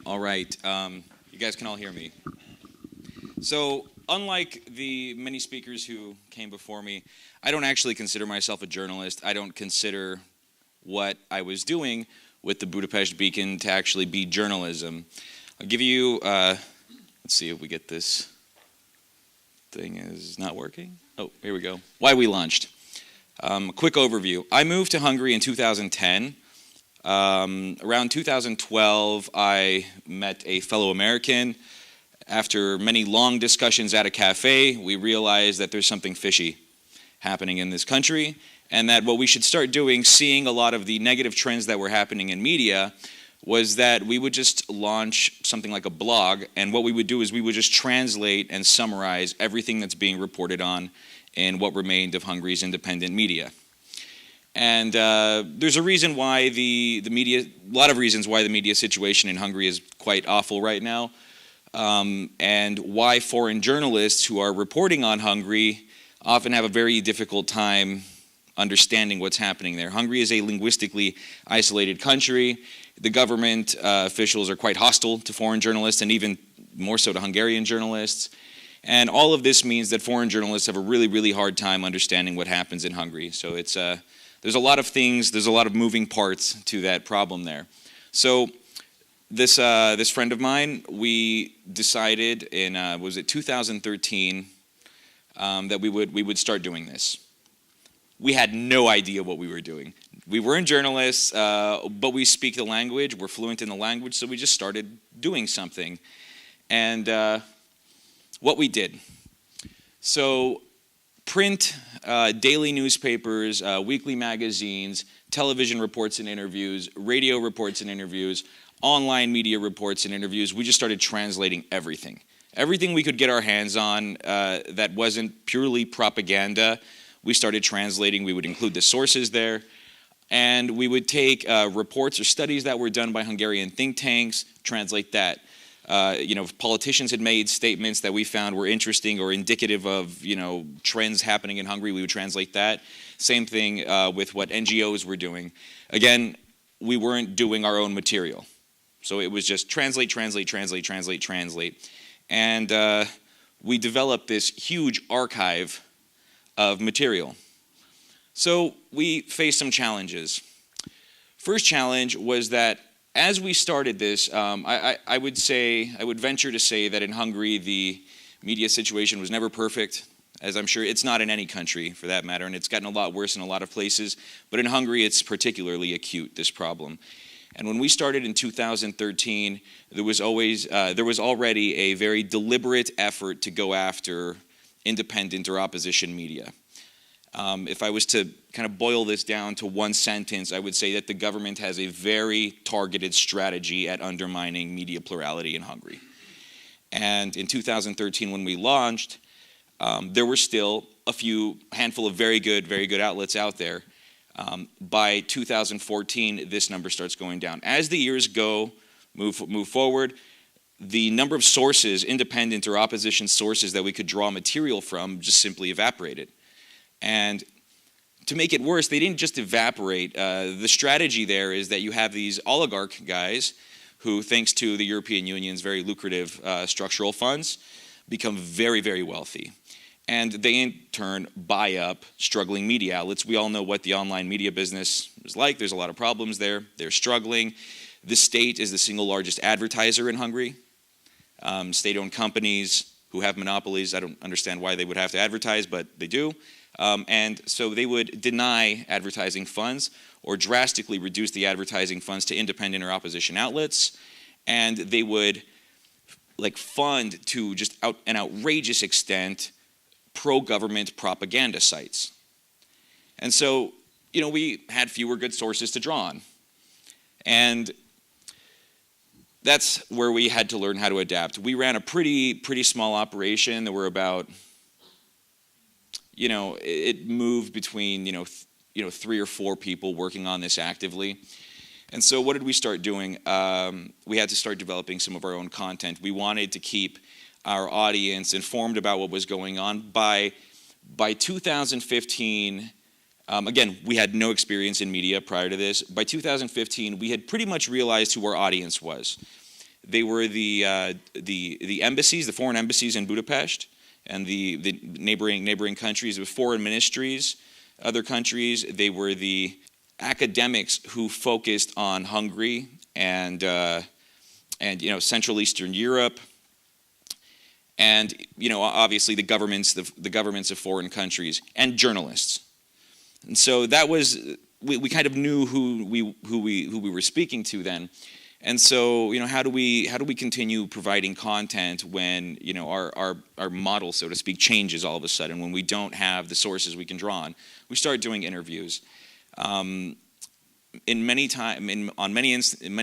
All right, you guys can all hear me. So, unlike the many speakers who came before me, I don't actually consider myself a journalist. I don't consider what I was doing with the Budapest Beacon to actually be journalism. I'll give you, let's see if we get this thing is not working. Oh, here we go. Why we launched. Quick overview. I moved to Hungary in 2010. Around 2012, I met a fellow American. After many long discussions at a cafe, we realized that there's something fishy happening in this country, and that what we should start doing, seeing a lot of the negative trends that were happening in media, was that we would just launch something like a blog, and what we would do is we would just translate and summarize everything that's being reported on in what remained of Hungary's independent media. And there's a reason why the media, a lot of reasons why the media situation in Hungary is quite awful right now, and why foreign journalists who are reporting on Hungary often have a very difficult time understanding what's happening there. Hungary is a linguistically isolated country. The government officials are quite hostile to foreign journalists, and even more so to Hungarian journalists. And all of this means that foreign journalists have a really, really hard time understanding what happens in Hungary. So it's there's a lot of things, there's a lot of moving parts to that problem there. So this friend of mine, we decided in, was it 2013, that we would start doing this. We had no idea what we were doing. We weren't journalists, but we speak the language, we're fluent in the language, so we just started doing something. And what we did. So print, daily newspapers, weekly magazines, television reports and interviews, radio reports and interviews, online media reports and interviews. We just started translating everything. Everything we could get our hands on that wasn't purely propaganda, we started translating. We would include the sources there. And we would take reports or studies that were done by Hungarian think tanks, translate that. If politicians had made statements that we found were interesting or indicative of, trends happening in Hungary, we would translate that. Same thing with what NGOs were doing. Again, we weren't doing our own material. So it was just translate, translate, translate, translate, translate. And we developed this huge archive of material. So we faced some challenges. First challenge was that as we started this, I would venture to say that in Hungary the media situation was never perfect, as I'm sure it's not in any country for that matter, and it's gotten a lot worse in a lot of places. But in Hungary, it's particularly acute, this problem. And when we started in 2013, there was already a very deliberate effort to go after independent or opposition media. If I was to kind of boil this down to one sentence, I would say that the government has a very targeted strategy at undermining media plurality in Hungary. And in 2013, when we launched, there were still a handful of very good outlets out there. By 2014, this number starts going down. As the years move forward, the number of sources, independent or opposition sources that we could draw material from just simply evaporated. And to make it worse, they didn't just evaporate. The strategy there is that you have these oligarch guys who, thanks to the European Union's very lucrative structural funds, become very, very wealthy. And they, in turn, buy up struggling media outlets. We all know what the online media business is like. There's a lot of problems there. They're struggling. The state is the single largest advertiser in Hungary. State-owned companies who have monopolies, I don't understand why they would have to advertise, but they do. And so they would deny advertising funds or drastically reduce the advertising funds to independent or opposition outlets. And they would fund to just an outrageous extent pro-government propaganda sites. And so, we had fewer good sources to draw on. And that's where we had to learn how to adapt. We ran a pretty small operation. There were about, it moved between, 3 or 4 people working on this actively. And so what did we start doing? We had to start developing some of our own content. We wanted to keep our audience informed about what was going on. By 2015, again, we had no experience in media prior to this. By 2015, we had pretty much realized who our audience was. They were the embassies, the foreign embassies in Budapest, and the neighboring countries with foreign ministries, other countries. They were the academics who focused on Hungary and Central Eastern Europe, and obviously the governments of foreign countries, and journalists. And so that was, we kind of knew who we were speaking to then. And so, how do we continue providing content when our model, so to speak, changes all of a sudden, when we don't have the sources we can draw on? We start doing interviews. On many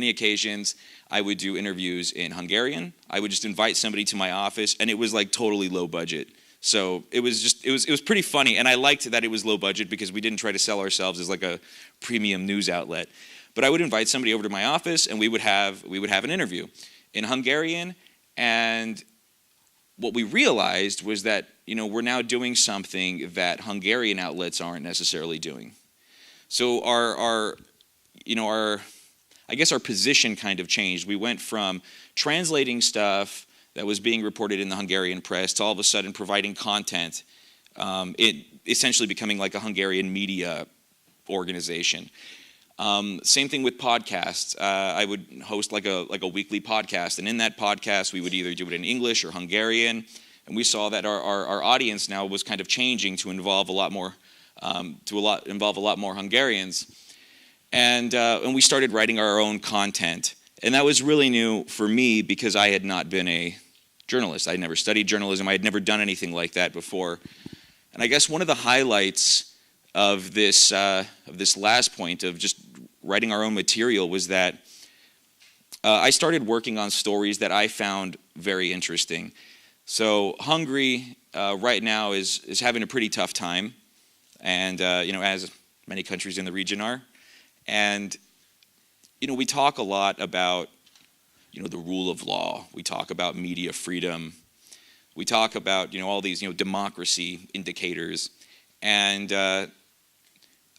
occasions, I would do interviews in Hungarian. I would just invite somebody to my office, and it was like totally low budget. So it was pretty funny, and I liked that it was low budget because we didn't try to sell ourselves as like a premium news outlet. But I would invite somebody over to my office, and we would have an interview in Hungarian. And what we realized was that we're now doing something that Hungarian outlets aren't necessarily doing. So our position kind of changed. We went from translating stuff that was being reported in the Hungarian press to all of a sudden providing content, it essentially becoming like a Hungarian media organization. Same thing with podcasts. I would host like a weekly podcast, and in that podcast we would either do it in English or Hungarian, and we saw that our audience now was kind of changing to involve a lot more Hungarians, and we started writing our own content, and that was really new for me because I had not been a journalist. I had never studied journalism. I had never done anything like that before, and I guess one of the highlights of this last point of just writing our own material was that I started working on stories that I found very interesting. So Hungary right now is having a pretty tough time, and as many countries in the region are, and we talk a lot about the rule of law. We talk about media freedom. We talk about all these democracy indicators, and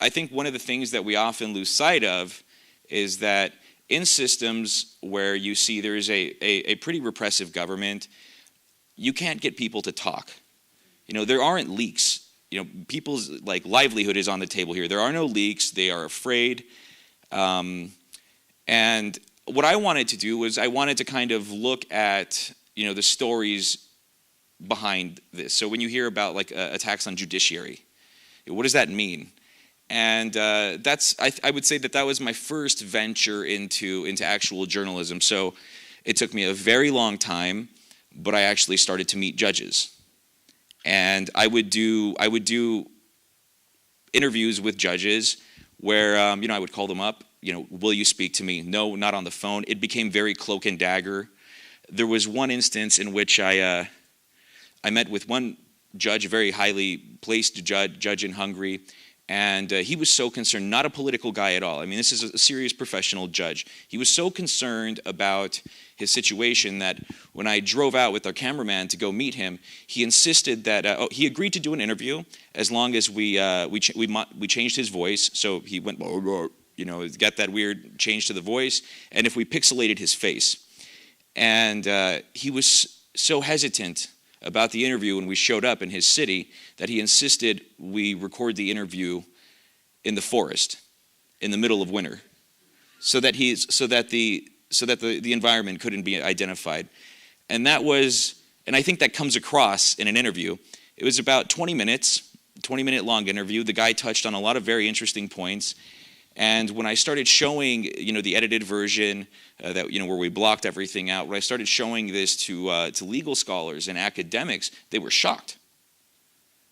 I think one of the things that we often lose sight of is that in systems where you see there is a pretty repressive government, you can't get people to talk. There aren't leaks. People's livelihood is on the table here. There are no leaks. They are afraid. And what I wanted to do was I wanted to kind of look at the stories behind this. So when you hear about attacks on judiciary, what does that mean? And I would say that was my first venture into actual journalism. So it took me a very long time, but I actually started to meet judges, and I would do interviews with judges where I would call them up. Will you speak to me? No, not on the phone. It became very cloak and dagger. There was one instance in which I met with one judge, a very highly placed judge in Hungary. And he was so concerned, not a political guy at all. I mean, this is a serious professional judge. He was so concerned about his situation that when I drove out with our cameraman to go meet him, he insisted that he agreed to do an interview as long as we changed his voice. So he went, got that weird change to the voice, and if we pixelated his face. And he was so hesitant about the interview when we showed up in his city that he insisted we record the interview in the forest in the middle of winter so that the environment couldn't be identified. And I think that comes across in an interview. It was about 20 minute long interview. The guy touched on a lot of very interesting points. And when I started showing, the edited version where we blocked everything out, when I started showing this to legal scholars and academics, they were shocked.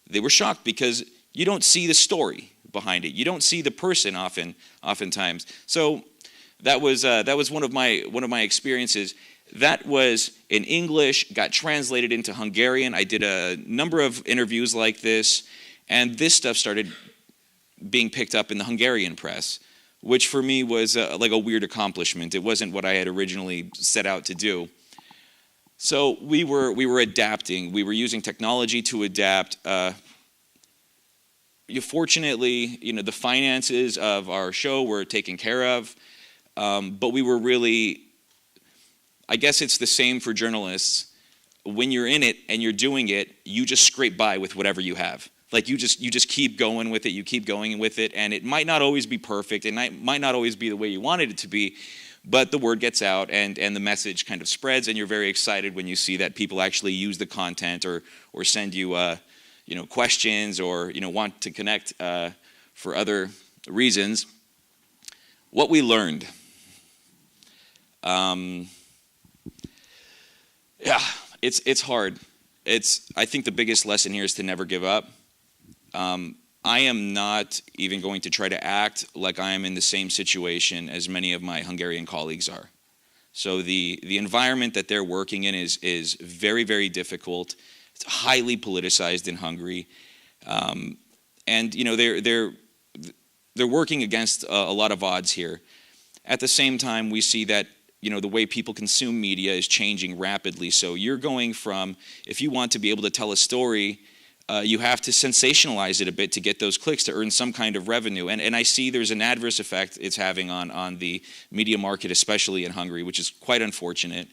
They were shocked because you don't see the story behind it. You don't see the person oftentimes. So that was one of my experiences. That was in English, got translated into Hungarian. I did a number of interviews like this, and this stuff started being picked up in the Hungarian press, which for me was like a weird accomplishment. It wasn't what I had originally set out to do. So we were adapting. We were using technology to adapt. Fortunately, the finances of our show were taken care of, but we were really, I guess it's the same for journalists. When you're in it and you're doing it, you just scrape by with whatever you have. Like you just keep going with it, you keep going with it, and it might not always be perfect, and it might not always be the way you wanted it to be, but the word gets out and the message kind of spreads, and you're very excited when you see that people actually use the content or send you questions or want to connect for other reasons. What we learned. It's hard. I think the biggest lesson here is to never give up. I am not even going to try to act like I am in the same situation as many of my Hungarian colleagues are. So the environment that they're working in is very, very difficult. It's highly politicized in Hungary, and they're working against a lot of odds here. At the same time, we see that the way people consume media is changing rapidly. So you're going from, if you want to be able to tell a story, you have to sensationalize it a bit to get those clicks, to earn some kind of revenue. And I see there's an adverse effect it's having on the media market, especially in Hungary, which is quite unfortunate.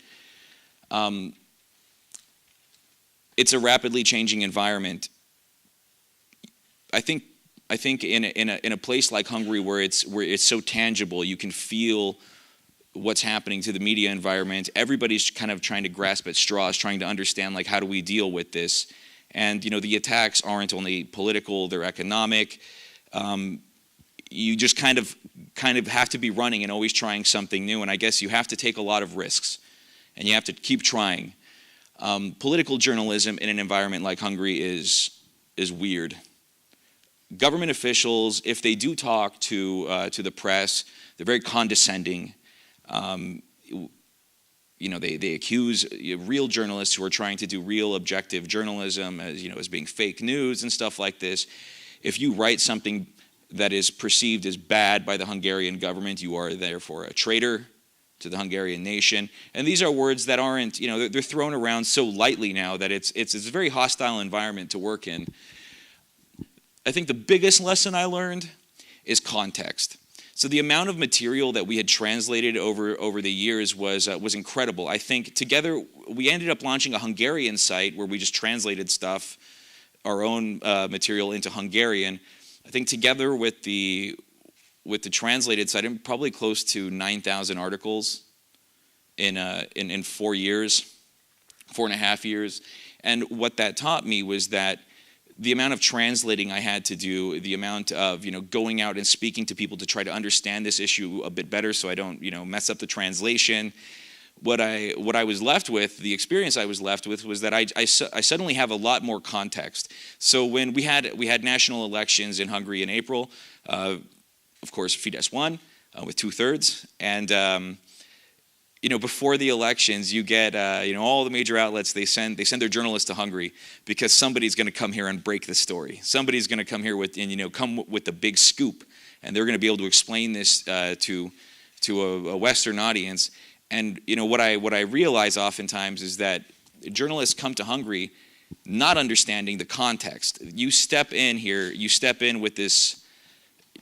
It's a rapidly changing environment. I think in a place like Hungary where it's so tangible, you can feel what's happening to the media environment. Everybody's kind of trying to grasp at straws, trying to understand, like, how do we deal with this? And the attacks aren't only political; they're economic. You just kind of have to be running and always trying something new. And I guess you have to take a lot of risks, and you have to keep trying. Political journalism in an environment like Hungary is weird. Government officials, if they do talk to the press, they're very condescending. They accuse real journalists who are trying to do real objective journalism as being fake news and stuff like this. If you write something that is perceived as bad by the Hungarian government, you are therefore a traitor to the Hungarian nation. And these are words that aren't, they're thrown around so lightly now that it's a very hostile environment to work in. I think the biggest lesson I learned is context. So the amount of material that we had translated over the years was incredible. I think together we ended up launching a Hungarian site where we just translated stuff, our own material, into Hungarian. I think together with the translated site, I'm probably close to 9,000 articles in 4 years, 4.5 years. And what that taught me was that the amount of translating I had to do, the amount of going out and speaking to people to try to understand this issue a bit better, so I don't mess up the translation. What I was left with, the experience I was left with, was that I suddenly have a lot more context. So when we had national elections in Hungary in April, of course Fidesz won with 2/3, and before the elections, you get all the major outlets, they send their journalists to Hungary because somebody's going to come here and break the story. Somebody's going to come here come with a big scoop, and they're going to be able to explain this to a Western audience. And what I realize oftentimes is that journalists come to Hungary not understanding the context. You step in with this.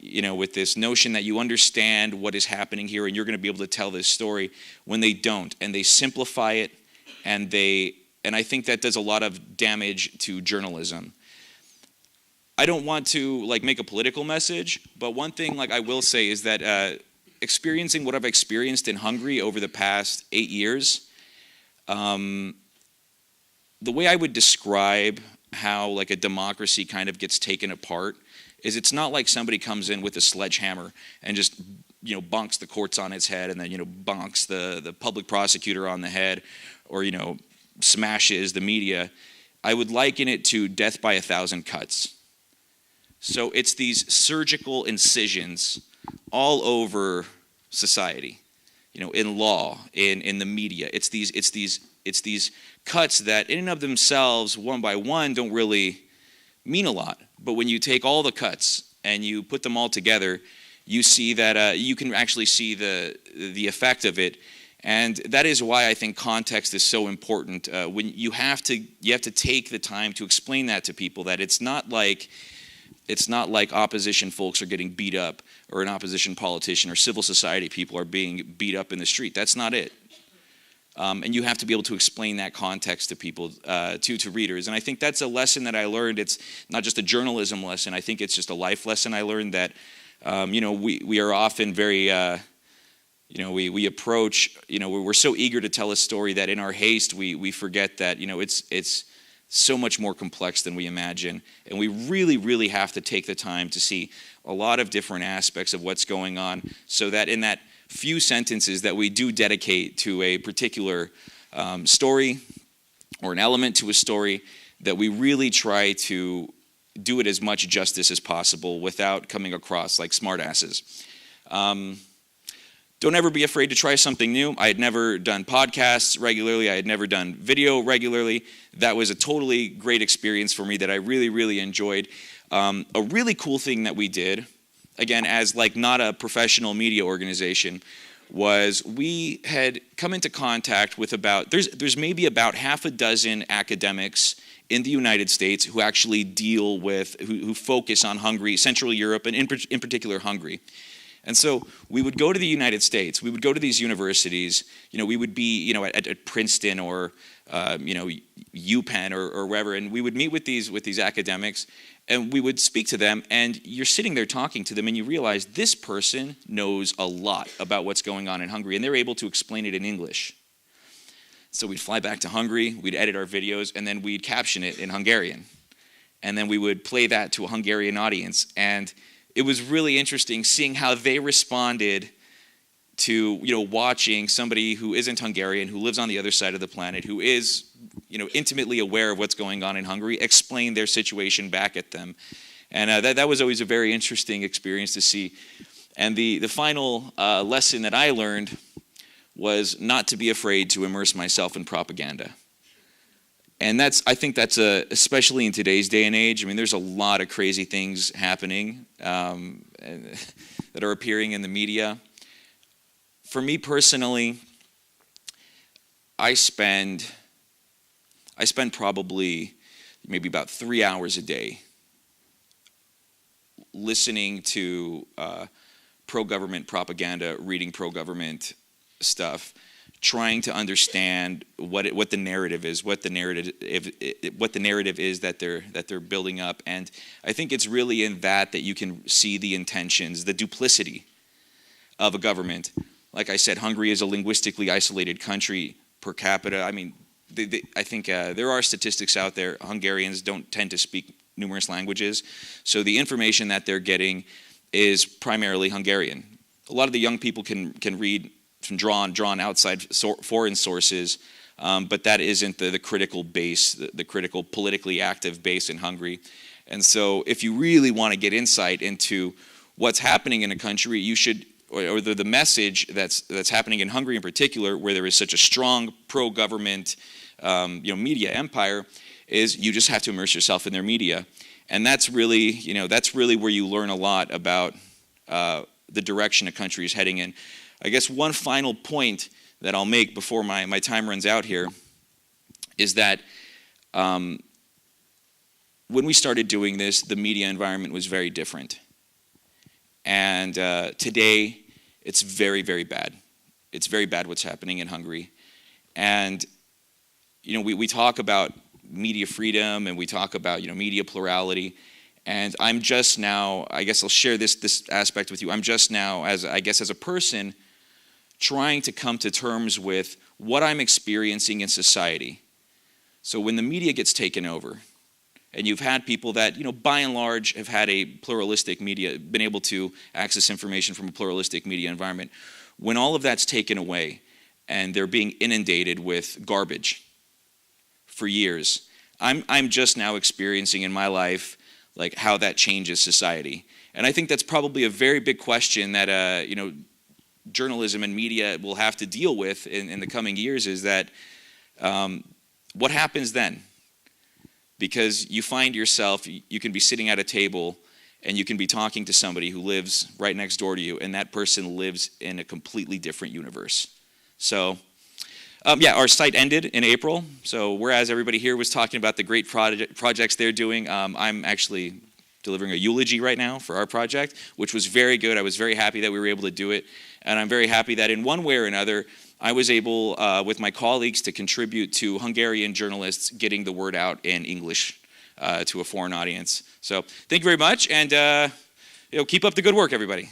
With this notion that you understand what is happening here and you're going to be able to tell this story, when they don't, and they simplify it, and I think that does a lot of damage to journalism. I don't want to make a political message, but one thing I will say is that experiencing what I've experienced in Hungary over the past 8 years, the way I would describe how a democracy kind of gets taken apart is it's not like somebody comes in with a sledgehammer and just bonks the courts on its head and then bonks the public prosecutor on the head or smashes the media. I would liken it to death by 1,000 cuts. So it's these surgical incisions all over society, in law, in the media. It's these cuts that in and of themselves, one by one, don't really mean a lot. But when you take all the cuts and you put them all together, you see that you can actually see the effect of it. And that is why I think context is so important. When you have to take the time to explain that to people, that it's not like opposition folks are getting beat up, or an opposition politician or civil society people are being beat up in the street. That's not it. And you have to be able to explain that context to people, to readers. And I think that's a lesson that I learned. It's not just a journalism lesson. I think it's just a life lesson I learned that, we are often very, we approach, we're so eager to tell a story that in our haste we forget that, it's so much more complex than we imagine. And we really, really have to take the time to see a lot of different aspects of what's going on so that in that few sentences that we do dedicate to a particular story or an element to a story, that we really try to do it as much justice as possible without coming across like smartasses. Don't ever be afraid to try something new. I had never done podcasts regularly. I had never done video regularly. That was a totally great experience for me that I really, really enjoyed. A really cool thing that we did, again, as like not a professional media organization, was we had come into contact with there's maybe about half a dozen academics in the United States who actually deal with, who focus on Hungary, Central Europe, and in particular Hungary. And so we would go to the United States, we would go to these universities, we would be, at Princeton or, UPenn or wherever, and we would meet with these academics, and we would speak to them, and you're sitting there talking to them, and you realize this person knows a lot about what's going on in Hungary, and they're able to explain it in English. So we'd fly back to Hungary, we'd edit our videos, and then we'd caption it in Hungarian. And then we would play that to a Hungarian audience, and it was really interesting seeing how they responded to, watching somebody who isn't Hungarian, who lives on the other side of the planet, who is, intimately aware of what's going on in Hungary, explain their situation back at them. And that was always a very interesting experience to see. And the final lesson that I learned was not to be afraid to immerse myself in propaganda. And I think that's especially in today's day and age. I mean, there's a lot of crazy things happening that are appearing in the media. For me personally, I spend probably maybe about 3 hours a day listening to pro-government propaganda, reading pro-government stuff, trying to understand what the narrative is, what the narrative is that they're building up. And I think it's really in that you can see the intentions, the duplicity of a government. Like I said, Hungary is a linguistically isolated country per capita. I mean, I think there are statistics out there. Hungarians don't tend to speak numerous languages, so the information that they're getting is primarily Hungarian. A lot of the young people can read from drawn outside foreign sources, but that isn't the critical base, the critical politically active base in Hungary. And so if you really want to get insight into what's happening in a country, you should, or the message that's happening in Hungary in particular, where there is such a strong pro-government media empire, is you just have to immerse yourself in their media. And that's really where you learn a lot about the direction a country is heading in. I guess one final point that I'll make before my time runs out here is that when we started doing this, the media environment was very different. And today, it's very, very bad. It's very bad what's happening in Hungary. And, we talk about media freedom and we talk about, media plurality. And I'm just now, I guess I'll share this aspect with you. I'm just now, as a person, trying to come to terms with what I'm experiencing in society. So when the media gets taken over, and you've had people that, by and large have had a pluralistic media, been able to access information from a pluralistic media environment, when all of that's taken away and they're being inundated with garbage for years, I'm just now experiencing in my life like how that changes society. And I think that's probably a very big question that, journalism and media will have to deal with in the coming years, is that what happens then? Because you find yourself, you can be sitting at a table and you can be talking to somebody who lives right next door to you, and that person lives in a completely different universe. So, our site ended in April. So whereas everybody here was talking about the great projects they're doing, I'm actually delivering a eulogy right now for our project, which was very good. I was very happy that we were able to do it. And I'm very happy that in one way or another, I was able, with my colleagues, to contribute to Hungarian journalists getting the word out in English to a foreign audience. So thank you very much, and keep up the good work, everybody.